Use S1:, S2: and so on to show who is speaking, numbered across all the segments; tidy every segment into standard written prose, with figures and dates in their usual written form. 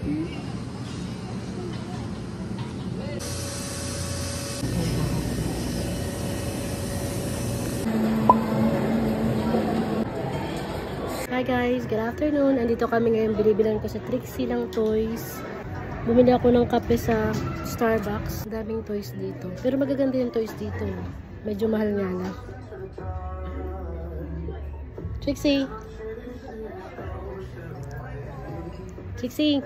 S1: Hi guys, good afternoon. Andito kami ngayon, binibilan ko sa Trixie ng toys. Bumili ako ng kape sa Starbucks. Daming toys dito. Pero magaganda yung toys dito. Medyo mahal nga lang. Trixie! Trixie!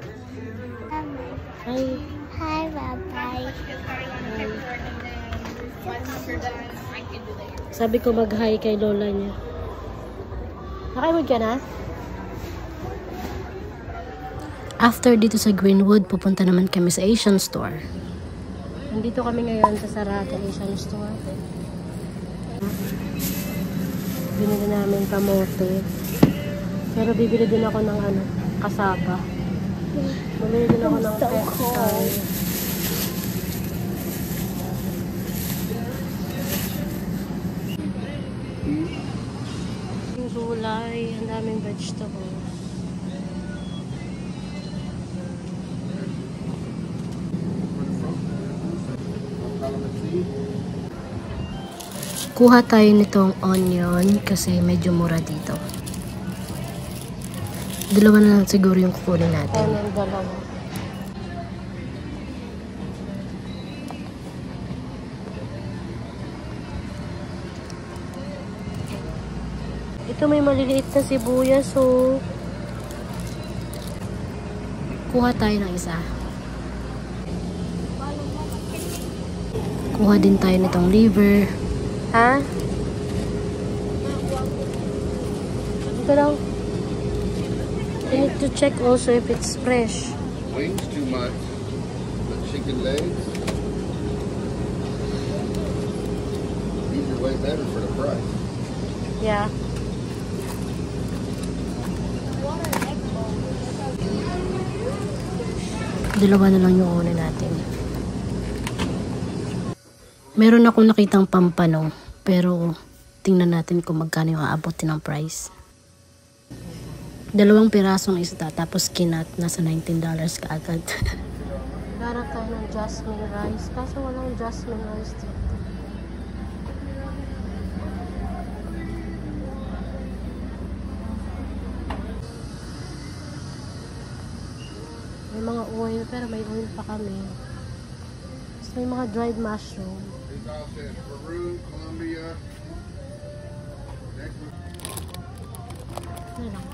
S1: Hi!
S2: Hi, bye-bye.
S1: Sabi ko mag-hi kay lola niya. Nakaimod ka na? After dito sa Greenwood, pupunta naman kami sa Asian store. Nandito kami ngayon sa Sarata Asian store. Binili namin kamote. Pero bibili din ako ng kasaba. Bibili din ako ng pechay. Yung gulay, ang daming vegetables. Kuha tayo nitong onion kasi medyo mura dito. Dalawa na lang siguro yung kukunin natin. Dalawa. Ito may maliliit na sibuyas, so kuha tayo ng isa. Kuha din tayo nitong liver. Ha? Ito lang. I need to check also if it's fresh.
S3: Wings too much. The chicken legs. These are way better for the price.
S1: Yeah. Dalawa na lang yung una natin. Meron akong nakitang pampano, pero tingnan natin kung magkano yung aabotin ng price. 2 pirasong isda, tapos kinat, nasa $19 kaagad. Darap tayo ng jasmine rice, kaso walang jasmine rice dito. May mga oil, pero may oil pa kami. Tapos may mga dried mushroom.
S3: These all said Peru, Colombia.
S1: Ano lang.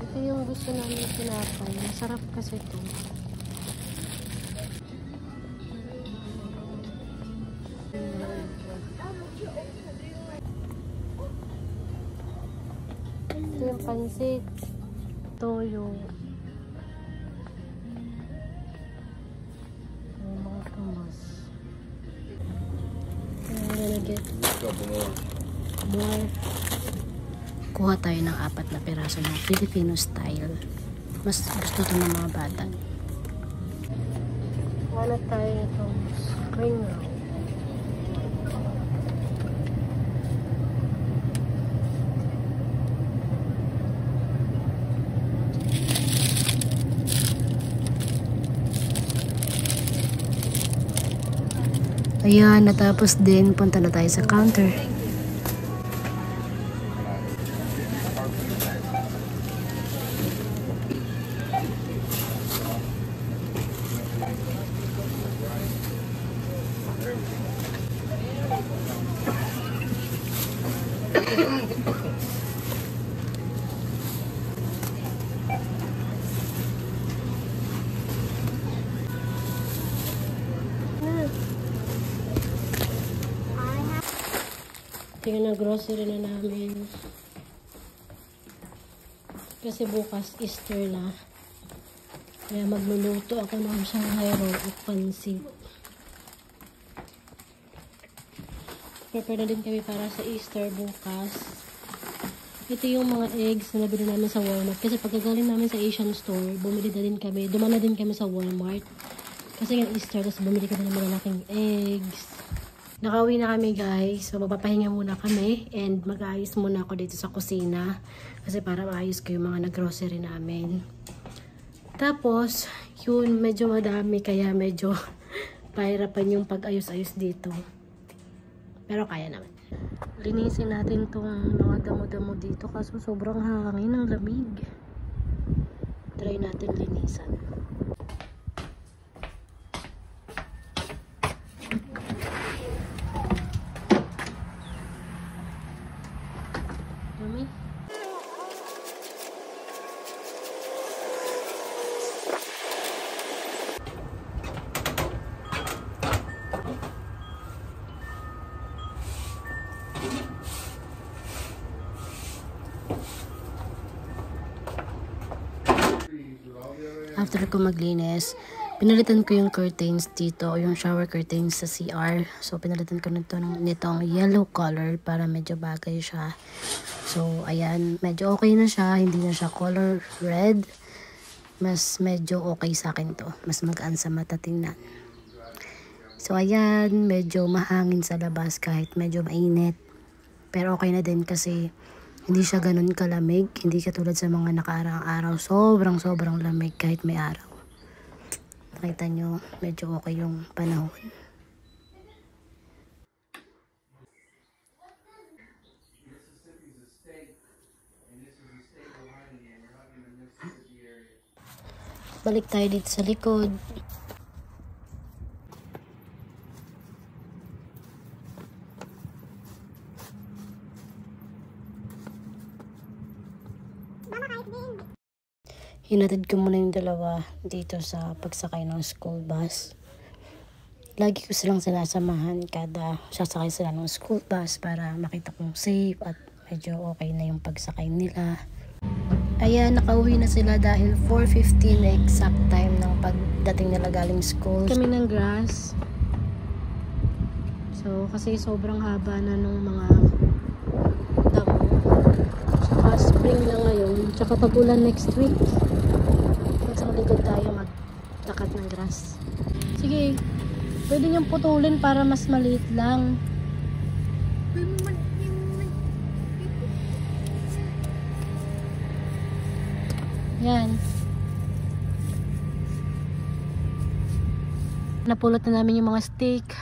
S1: Ito yung gusto namin tinapay. Masarap kasi ito. Ito yung pansit. Toyo. Yung mga kamas. I'm gonna get more. Kuha tayo ng 4 na piraso ng Filipino style. Mas gusto ito ng mga bata. Wala tayo itong spring roll. Ayan, natapos din. Punta na tayo sa counter. Tingnan na grocery na namin. Kasi bukas Easter na. Kaya magluluto ako ng Shanghai roll at pansit. Prepare na din kami para sa Easter bukas. Ito yung mga eggs na nabili namin sa Walmart. Kasi pagkagaling namin sa Asian store, bumili na din kami. Dumaan na din kami sa Walmart. Kasi yung Easter, tapos bumili kami ng malalaking eggs. Nakauwi na kami guys. So magpapahinga muna kami and mag-aayos muna ako dito sa kusina kasi para maayos ko yung mga nag-grocery namin. Tapos, yun medyo madami kaya medyo pahirapan yung pag-ayos-ayos dito. Pero kaya naman. Linisin natin tong mga damo-damo dito kasi sobrang hangin ng lamig. Try natin linisan. Dumi. After ko maglinis, pinalitan ko yung curtains dito, yung shower curtains sa CR. So, pinalitan ko nitong yellow color para medyo bagay siya. So, ayan, medyo okay na siya. Hindi na siya color red. Mas medyo okay sa akin to. Mas magaan sa mata tingnan. So, ayan, medyo mahangin sa labas kahit medyo mainit. Pero okay na din kasi hindi siya ganun kalamig. Hindi katulad sa mga nakaraang araw. Sobrang lamig kahit may araw. Nakita nyo, medyo okay yung panahon. Balik tayo dito sa likod. Hinatid ko muna yung dalawa dito sa pagsakay ng school bus. Lagi ko silang sinasamahan kada sasakay sila ng school bus para makita kong safe at medyo okay na yung pagsakay nila. Ayan, nakauwi na sila dahil 4:15 na exact time ng pagdating nila galing school. Kami ng grass. So, kasi sobrang haba na nung mga damo. Tsaka spring na ngayon. Tsaka pag-ulan next week. Sa likod tayo magtakat ng grass. Sige, pwede niyong putulin para mas maliit lang. Yan. Napulot na namin yung mga steak.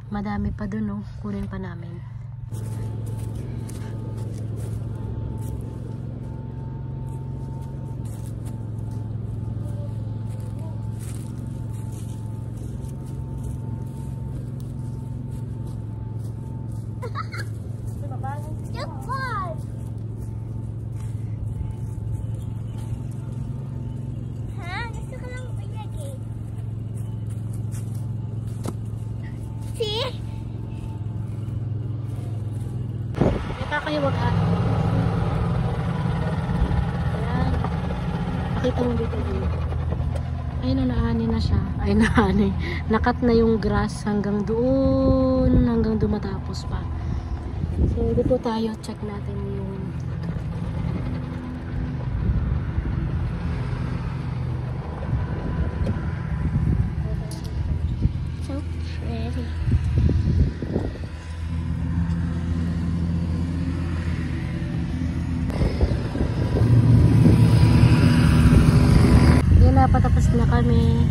S1: Madami pa dun, oh. Kunin pa namin. Kakayawag ha. Ayan. Pakita mo dito. Ay, naani na siya. Ay, naani. Nakat na yung grass hanggang doon. Hanggang dumatapos pa. So, dito tayo. Check natin yung
S2: So pretty.
S1: patapos na kami.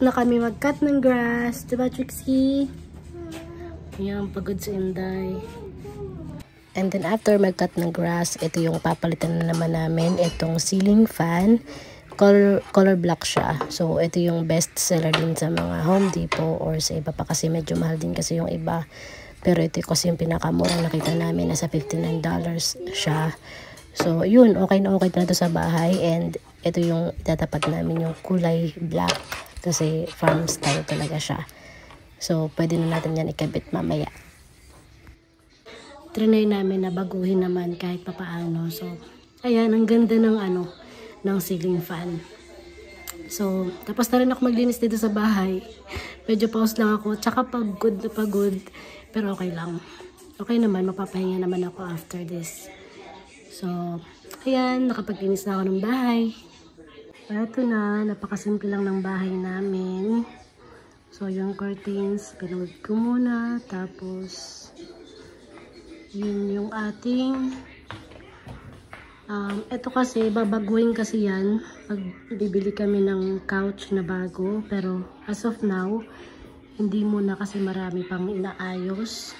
S1: Na kami mag-cut ng grass. Diba, Trixie? Ayan, pagod si Inday. And then after mag-cut ng grass, ito yung papalitan na naman namin. Itong ceiling fan. Color black siya. So, ito yung best seller din sa mga Home Depot or sa iba pa kasi medyo mahal din kasi yung iba. Pero ito kasi yung pinakamurang nakita namin. Nasa $59 siya. So, yun. Okay na to sa bahay. And ito yung itatapat namin, yung kulay black. Kasi farm style talaga siya. So, pwede na natin yan ikabit mamaya. Trinay namin na baguhin naman kahit papaano. So, ayan, ang ganda ng ng ceiling fan. So, tapos na rin ako maglinis dito sa bahay. Medyo pause lang ako. Tsaka pagod na pagod. Pero okay lang. Okay naman, mapapahinga naman ako after this. So, ayan, nakapaglinis na ako ng bahay. Ito na, napakasimple lang ng bahay namin. So, yung curtains, pinawid ko muna. Tapos, yun yung ating, ito kasi, babaguhin kasi yan. Pag bibili kami ng couch na bago. Pero, as of now, hindi muna kasi marami pang inaayos.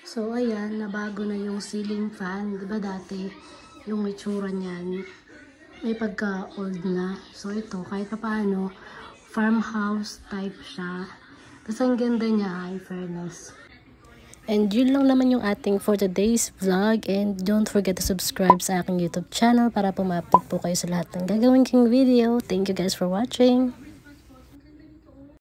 S1: So, ayan, nabago na yung ceiling fan. Diba dati, yung itsura niyan, may pagka-old na. So, ito, kahit pa paano, farmhouse type siya. Kasi ang ganda niya, in fairness. And yun lang naman yung ating for today's vlog. And don't forget to subscribe sa aking YouTube channel para po ma-update po kayo sa lahat ng gagawin kong video. Thank you guys for watching.